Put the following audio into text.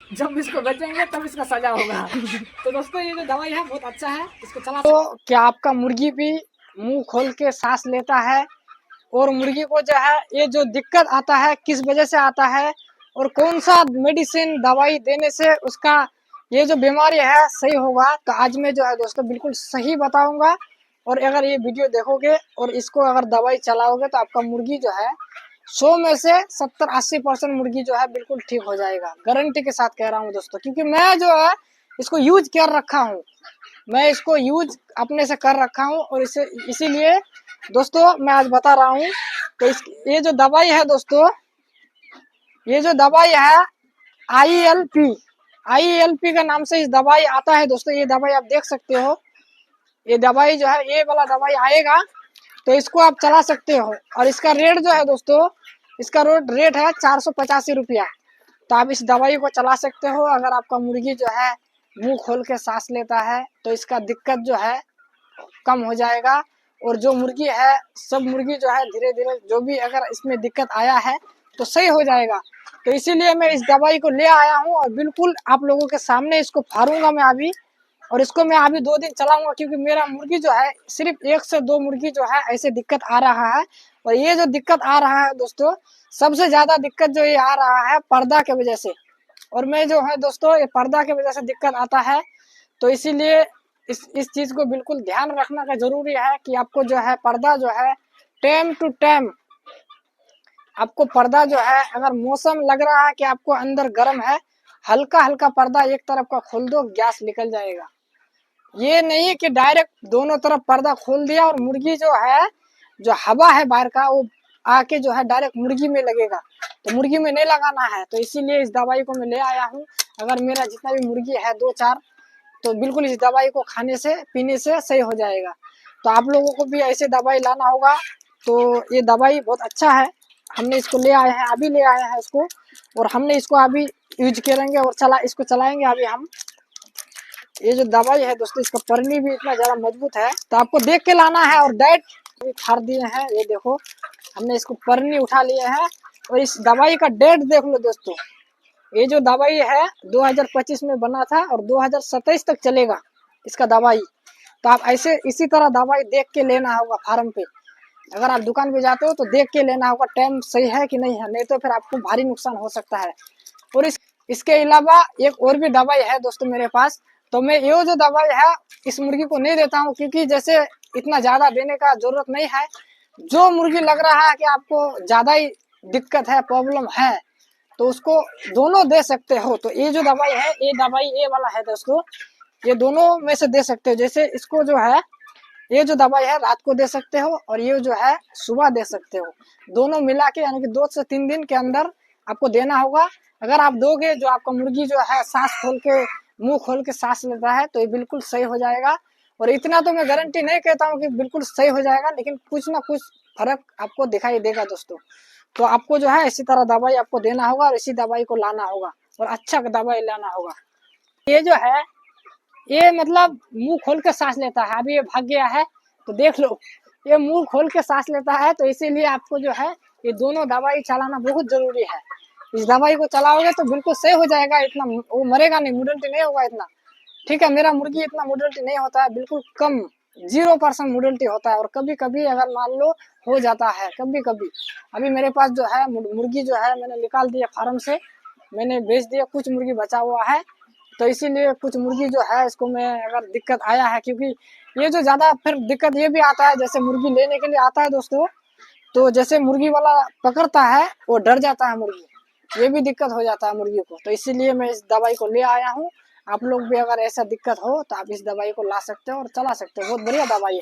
जब इसको बेचेंगे तब इसका सजा होगा। तो दोस्तों ये जो दवाई है बहुत अच्छा है, इसको चला। तो क्या आपका मुर्गी भी मुंह खोल के सांस लेता है, और मुर्गी को जो है ये जो दिक्कत आता है किस वजह से आता है, और कौन सा मेडिसिन दवाई देने से उसका ये जो बीमारी है सही होगा, तो आज मैं जो है दोस्तों बिल्कुल सही बताऊंगा। और अगर ये वीडियो देखोगे और इसको अगर दवाई चलाओगे तो आपका मुर्गी जो है 100 में से 70-80% मुर्गी जो है बिल्कुल ठीक हो जाएगा, गारंटी के साथ कह रहा हूँ दोस्तों। क्योंकि मैं जो है इसको यूज कर रखा हूँ, मैं इसको यूज अपने से कर रखा हूँ, और इसे इसीलिए दोस्तों मैं आज बता रहा हूँ। तो ये जो दवाई है दोस्तों, ये जो दवाई है ILP, ILP का नाम से इस दवाई आता है दोस्तों। ये दवाई आप देख सकते हो, ये दवाई जो है ये वाला दवाई आएगा तो इसको आप चला सकते हो। और इसका रेट जो है दोस्तों, इसका रेट है 485 रुपया। तो आप इस दवाई को चला सकते हो। अगर आपका मुर्गी जो है मुंह खोल के सांस लेता है तो इसका दिक्कत जो है कम हो जाएगा। और जो मुर्गी है, सब मुर्गी जो है धीरे धीरे जो भी अगर इसमें दिक्कत आया है तो सही हो जाएगा। तो इसीलिए मैं इस दवाई को ले आया हूँ, और बिल्कुल आप लोगों के सामने इसको फाड़ूंगा मैं अभी। और इसको मैं अभी 2 दिन चलाऊंगा, क्योंकि मेरा मुर्गी जो है सिर्फ 1 से 2 मुर्गी जो है ऐसे दिक्कत आ रहा है। और ये जो दिक्कत आ रहा है दोस्तों, सबसे ज्यादा दिक्कत जो ये आ रहा है पर्दा के वजह से। और मैं जो है दोस्तों ये पर्दा के वजह से दिक्कत आता है। तो इसीलिए इस चीज को बिल्कुल ध्यान रखना का जरूरी है कि आपको जो है पर्दा जो है टाइम टू टाइम, आपको पर्दा जो है अगर मौसम लग रहा है कि आपको अंदर गर्म है, हल्का हल्का पर्दा एक तरफ का खोल दो, गैस निकल जाएगा। ये नहीं कि डायरेक्ट दोनों तरफ पर्दा खोल दिया और मुर्गी जो है, जो हवा है बाहर का वो आके जो है डायरेक्ट मुर्गी में लगेगा, तो मुर्गी में नहीं लगाना है। तो इसीलिए इस दवाई को मैं ले आया हूँ। अगर मेरा जितना भी मुर्गी है 2-4, तो बिल्कुल इस दवाई को खाने से पीने से सही हो जाएगा। तो आप लोगों को भी ऐसे दवाई लाना होगा। तो ये दवाई बहुत अच्छा है, हमने इसको ले आए हैं, अभी ले आए हैं इसको, और हमने इसको अभी यूज करेंगे और इसको चलाएंगे अभी हम। ये जो दवाई है दोस्तों, इसका परनी भी इतना ज्यादा मजबूत है, तो आपको देख के लाना है। और डाइट भी फाड़ दिए हैं, ये देखो हमने इसको परनी उठा लिए हैं। और इस दवाई का डेट देख लो दोस्तों, ये जो दवाई है 2025 में बना था और 2027 तक चलेगा इसका दवाई। तो आप ऐसे इसी तरह दवाई देख के लेना होगा फार्म पे। अगर आप दुकान पे जाते हो तो देख के लेना होगा टाइम सही है कि नहीं है, नहीं तो फिर आपको भारी नुकसान हो सकता है। और इसके अलावा एक और भी दवाई है दोस्तों मेरे पास। तो मैं ये जो दवाई है इस मुर्गी को नहीं देता हूँ, क्योंकि जैसे इतना ज्यादा देने का जरूरत नहीं है। जो मुर्गी लग रहा है कि आपको ज्यादा ही दिक्कत है, प्रॉब्लम है, तो उसको दोनों दे सकते हो। तो ये जो दवाई है, ये दवाई ये वाला है दोस्तों, ये दोनों में से दे सकते हो। जैसे इसको जो है, ये जो दवाई है रात को दे सकते हो, और ये जो है सुबह दे सकते हो। दोनों मिला के यानी कि 2 से 3 दिन के अंदर आपको देना होगा। अगर आप दोगे, जो आपका मुर्गी जो है सांस खोल के मुंह खोल के सांस लेता है, तो ये बिल्कुल सही हो जाएगा। और इतना तो मैं गारंटी नहीं कहता हूँ कि बिल्कुल सही हो जाएगा, लेकिन कुछ ना कुछ फर्क आपको दिखाई देगा दोस्तों। तो आपको जो है इसी तरह दवाई आपको देना होगा, और इसी दवाई को लाना होगा, और अच्छा दवाई लाना होगा। ये जो है ये मतलब मुंह खोल के सांस लेता है, अभी ये भाग गया है तो देख लो, ये मुंह खोल के सांस लेता है। तो इसीलिए आपको जो है ये दोनों दवाई चलाना बहुत जरूरी है। इस दवाई को चलाओगे तो बिल्कुल सही हो जाएगा, इतना वो मरेगा नहीं, मोर्टेलिटी नहीं होगा इतना। ठीक है, मेरा मुर्गी इतना मोर्टेलिटी नहीं होता है, बिल्कुल कम, 0% मोर्टेलिटी होता है। और कभी कभी अगर मान लो हो जाता है कभी कभी। अभी मेरे पास जो है मुर्गी जो है मैंने निकाल दिया फार्म से, मैंने बेच दिया, कुछ मुर्गी बचा हुआ है। तो इसीलिए कुछ मुर्गी जो है इसको मैं अगर दिक्कत आया है, क्योंकि ये जो ज्यादा फिर दिक्कत ये भी आता है, जैसे मुर्गी लेने के लिए आता है दोस्तों, तो जैसे मुर्गी वाला पकड़ता है वो डर जाता है मुर्गी, ये भी दिक्कत हो जाता है मुर्गी को। तो इसीलिए मैं इस दवाई को ले आया हूँ। आप लोग भी अगर ऐसा दिक्कत हो तो आप इस दवाई को ला सकते हो और चला सकते हो, बहुत बढ़िया दवाई है।